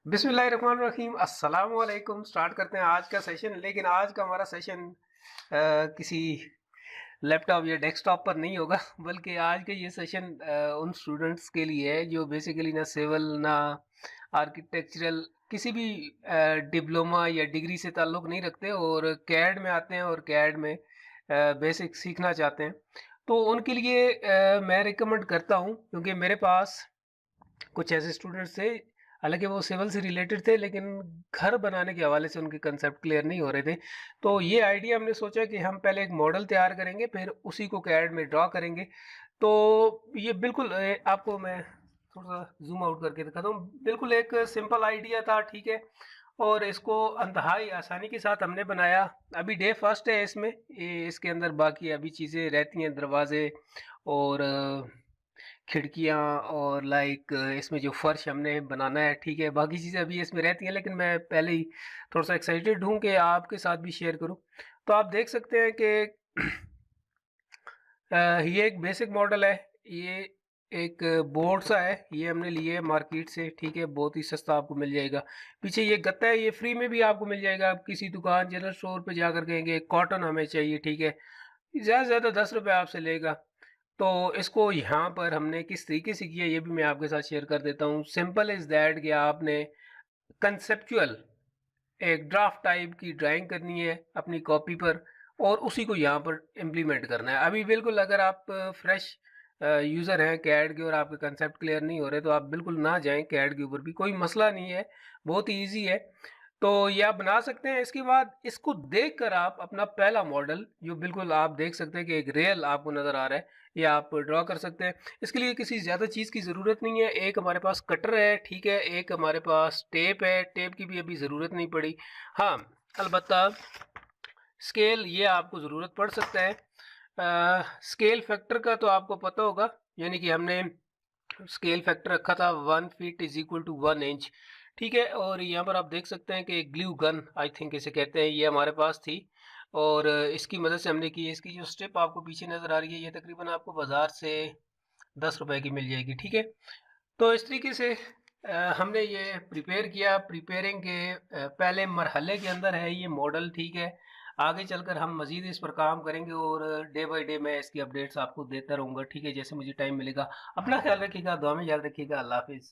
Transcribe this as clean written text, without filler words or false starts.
बिस्मिल्लाहिर्रहमानिर्रहीम अस्सलाम वालेकुम। स्टार्ट करते हैं आज का सेशन। लेकिन आज का हमारा सेशन किसी लैपटॉप या डेस्कटॉप पर नहीं होगा, बल्कि आज का ये सेशन उन स्टूडेंट्स के लिए है जो बेसिकली ना सिविल ना आर्किटेक्चरल किसी भी डिप्लोमा या डिग्री से ताल्लुक़ नहीं रखते और कैड में आते हैं और कैड में बेसिक सीखना चाहते हैं। तो उनके लिए मैं रिकमेंड करता हूँ, क्योंकि मेरे पास कुछ ऐसे स्टूडेंट्स थे, हालांकि वो सिविल से रिलेटेड थे, लेकिन घर बनाने के हवाले से उनके कंसेप्ट क्लियर नहीं हो रहे थे। तो ये आइडिया हमने सोचा कि हम पहले एक मॉडल तैयार करेंगे, फिर उसी को कैड में ड्रॉ करेंगे। तो ये बिल्कुल आपको मैं थोड़ा सा जूम आउट करके दिखाता हूँ। बिल्कुल एक सिंपल आइडिया था, ठीक है, और इसको अंतहाई आसानी के साथ हमने बनाया। अभी डे फर्स्ट है इसमें, इसके अंदर बाकी अभी चीज़ें रहती हैं, दरवाजे और खिड़कियाँ और लाइक इसमें जो फर्श हमने बनाना है, ठीक है, बाकी चीज़ें अभी इसमें रहती हैं। लेकिन मैं पहले ही थोड़ा सा एक्साइटेड हूँ कि आपके साथ भी शेयर करूँ। तो आप देख सकते हैं कि ये एक बेसिक मॉडल है। ये एक बोर्ड सा है, ये हमने लिए है मार्केट से, ठीक है, बहुत ही सस्ता आपको मिल जाएगा। पीछे ये गत्ता है, ये फ्री में भी आपको मिल जाएगा। आप किसी दुकान जनरल स्टोर पे जाकर कहेंगे कॉटन हमें चाहिए, ठीक है, ज़्यादा से ज़्यादा 10 रुपये आपसे लेगा। तो इसको यहाँ पर हमने किस तरीके से किया, ये भी मैं आपके साथ शेयर कर देता हूँ। सिंपल इज़ दैट कि आपने कंसेप्चुअल एक ड्राफ्ट टाइप की ड्राइंग करनी है अपनी कॉपी पर, और उसी को यहाँ पर इम्प्लीमेंट करना है। अभी बिल्कुल अगर आप फ्रेश यूज़र हैं कैड के और आपके कंसेप्ट क्लियर नहीं हो रहे, तो आप बिल्कुल ना जाएं कैड के ऊपर भी, कोई मसला नहीं है, बहुत ही ईजी है। तो ये आप बना सकते हैं। इसके बाद इसको देखकर आप अपना पहला मॉडल, जो बिल्कुल आप देख सकते हैं कि एक रियल आपको नज़र आ रहा है, ये आप ड्रॉ कर सकते हैं। इसके लिए किसी ज़्यादा चीज़ की ज़रूरत नहीं है। एक हमारे पास कटर है, ठीक है, एक हमारे पास टेप है, टेप की भी अभी ज़रूरत नहीं पड़ी। हाँ, अलबत्ता स्केल ये आपको ज़रूरत पड़ सकता है। स्केल फैक्टर का तो आपको पता होगा, यानी कि हमने स्केल फैक्टर रखा था 1 feet is equal to 1 inch, ठीक है। और यहाँ पर आप देख सकते हैं कि ग्लू गन आई थिंक इसे कहते हैं, ये हमारे पास थी और इसकी मदद से हमने की। इसकी जो स्टेप आपको पीछे नज़र आ रही है, ये तकरीबन आपको बाज़ार से 10 रुपए की मिल जाएगी, ठीक है। तो इस तरीके से हमने ये प्रिपेयर किया। प्रिपेयरिंग के पहले मरहले के अंदर है ये मॉडल, ठीक है। आगे चलकर हम मज़ीद इस पर काम करेंगे और डे बाय डे मैं इसकी अपडेट्स आपको देता रहूँगा, ठीक है, जैसे मुझे टाइम मिलेगा। अपना ख्याल रखिएगा, दुआ में याद रखिएगा। अल्लाह हाफिज़।